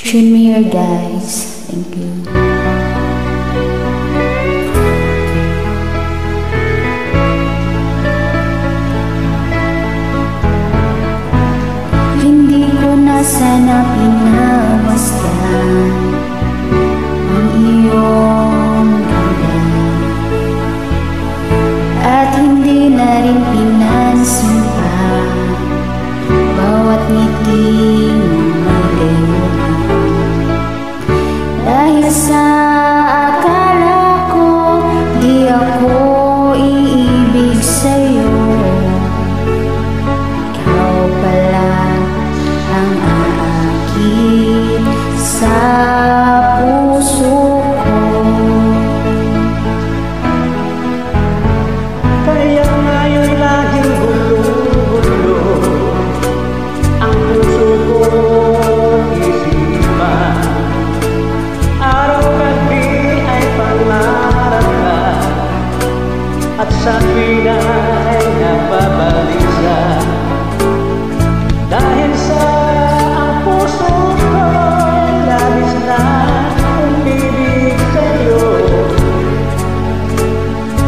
Tune me here, guys. Thank you. Hindi ko na sana pinabasdan ang iyong ganda, at hindi na rin pinansin pa bawat ngiting magayon. Dahil sa akala ko di ako iibig sa'yo, ikaw pala ang aakit sa puso ko. Kaya ngayon laging gulo-gulo ang puso kong isipan. Araw-gabi ay pangarap ka, at sa tuwin ay napabalisa. Dahil sa ang puso ko'y labis na umibig sa'yo,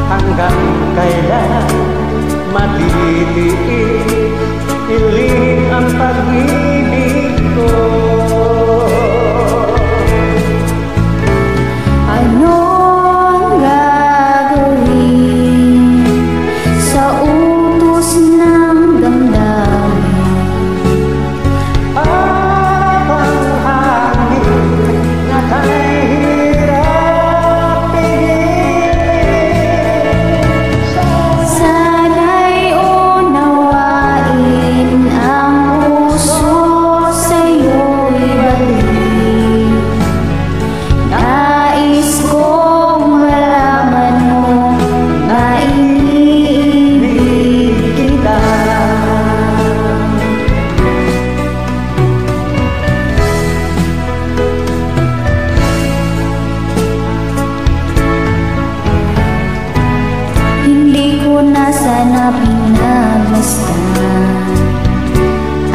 hanggang kailan matitiis ilihim ang pag-ibig ko. Ano ang gagawin sa utos ng damdamin? Parang hangin na kahirap pigilin. Sana'y unawain ang puso sa'yo'y balik. Nais kong malaman mo na iniibig kita. Hindi ko na sana pinabasdan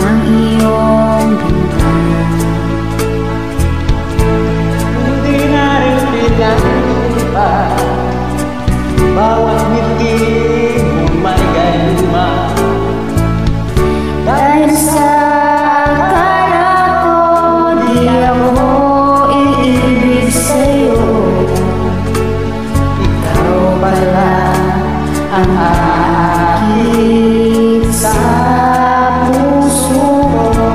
ang iyong ganda, Hindi na rin pinansin pa bawat ngiti mong may gayuma. dahil sa akala ko di ako iibig sa'yo, ikaw pala ang aakit sa puso ko.